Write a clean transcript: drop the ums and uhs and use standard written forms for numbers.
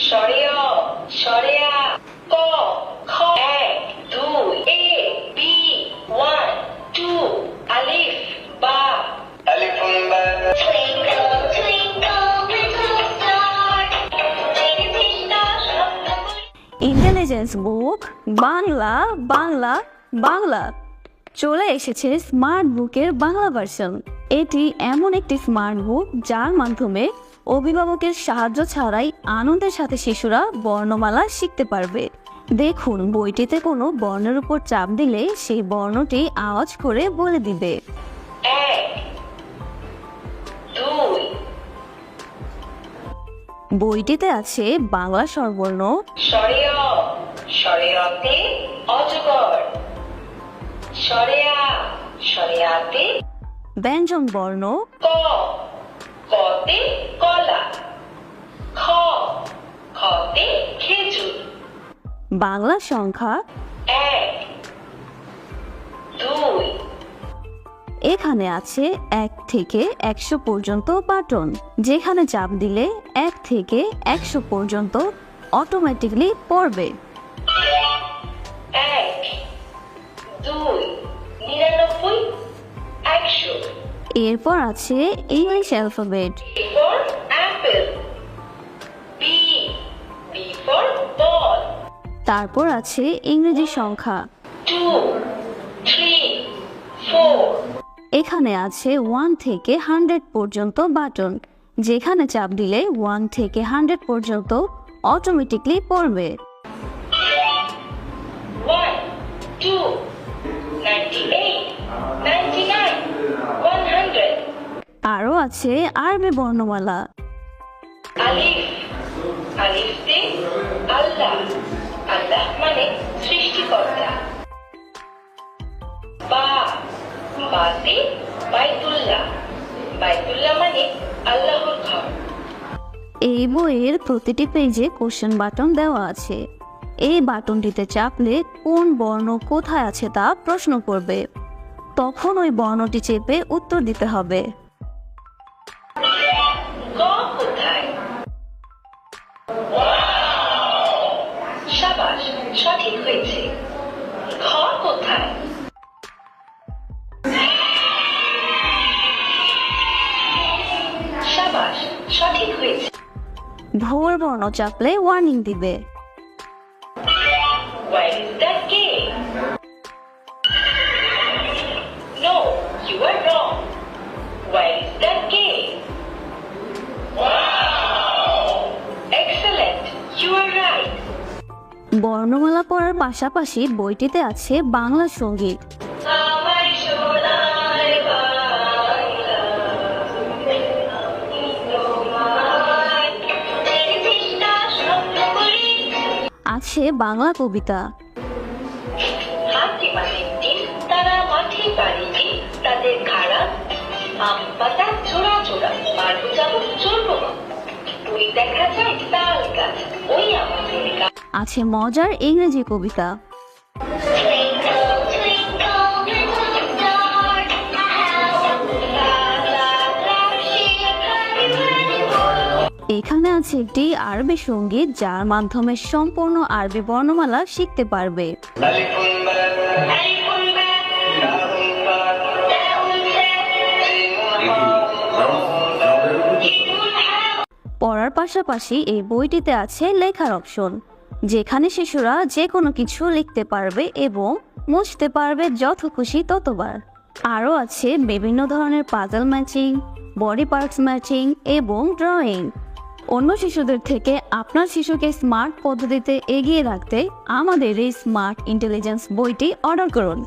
সরেয় সরেয়া ক খ 1 2 A B 1 2 আলিফ বা আলিফুন বা Twinkle, twinkle, little star, জেগেছিস না স্বপ্নগুলি। ইন্টেলিজেন্স বুক বাংলা বাংলা বাংলা চলে এসেছে স্মার্ট বুকের বাংলা ভার্সন। এটি এমন একটি স্মার্ট বুক যার মাধ্যমে অভিভাবকের সাহায্য ছাড়াই আনন্দের সাথে শিশুরা বর্ণমালা শিখতে পারবে। দেখুন, বইটিতে কোনো বর্ণের উপর চাপ দিলে সেই বর্ণটি আওয়াজ করে বলে দিবে। 1 2 বইটিতে আছে বাংলা স্বরবর্ণ, সরেয় সরেয়তে অজগর, সরেয়া সরেয়াতে ব্যঞ্জন বর্ণ, ক কতে কলা, খ খতে খেজুর। বাংলা সংখ্যা। 1 2 এখানে আছে 1 থেকে 100 পর্যন্ত বাটন, যেখানে চাপ দিলে 1 থেকে 100 পর্যন্ত অটোমেটিকলি পড়বে। 1 2 99 100। এরপর আছে English alphabet, A for apple, B for ball, তারপর আছে ইংরেজি সংখ্যা। 2 3 4। এখানে আছে 1 থেকে 100 পর্যন্ত বাটন, যেখানে চাপ দিলে 1 থেকে 100 পর্যন্ত অটোমেটিকলি পড়বে। 1 2 98 99 100। আরও আছে আরবি বর্ণমালা, আলিফ আলিফতে আল্লাহ, আল্লাহ মানে সৃষ্টিকর্তা। বা বাতে বাইতুল্লাহ, বাইতুল্লাহ মানে আল্লাহর ঘর। এই বইয়ের প্রতিটি পেজে কোশ্চেন বাটন দেওয়া আছে। এই বাটনটিতে চাপলে কোন বর্ণ কোথায় আছে তা প্রশ্ন করবে, তখন ওই বর্ণটি চেপে উত্তর দিতে হবে। গ কোথায়? সাবাস, সঠিক হয়েছে। খ কোথায়? সাবাস, সঠিক হয়েছে। ভুল বর্ণ চাপলে ওয়ার্নিং দিবে। Where is that cave? No, you are wrong. Where is that cave? Wow! Excellent, you are right. বর্ণমালা পড়ার পাশাপাশি বইটিতে আছে বাংলা সঙ্গীত। আমার সোনার বাংলা, তোমায় জেগেছিস না স্বপ্নগুলি। আছে বাংলা কবিতা, হাতি মাটির ডিম, তারা মাঠে বাড়িতে, তাদের খারাপ আম পাতা জোড়া জোড়া, মারবো যাবো চলবো না। ওই দেখা যায় তাল গাছ, ওই আমাদের গাছ। আছে মজার ইংরেজি কবিতা। Twinkle, twinkle, little star, how la la la she এখানে আছে একটি আরবি সঙ্গীত, যার মাধ্যমে সম্পূর্ণ আরবি বর্ণমালা শিখতে পারবে। আলিফুন বা আলিফুন বা তাউন বা তাউন তা জিমুন হা পড়ার পাশাপাশি এই বইটিতে আছে লেখার অপশন, যেখানে শিশুরা যে কোনো কিছু লিখতে পারবে এবং মুছতে পারবে যত খুশি ততবার। আরও আছে বিভিন্ন ধরনের puzzle matching, body parts matching এবং ড্রয়িং। অন্য শিশুদের থেকে আপনার শিশুকে স্মার্ট পদ্ধতিতে এগিয়ে রাখতে আমাদের এই স্মার্ট ইন্টেলিজেন্স বইটি অর্ডার করুন।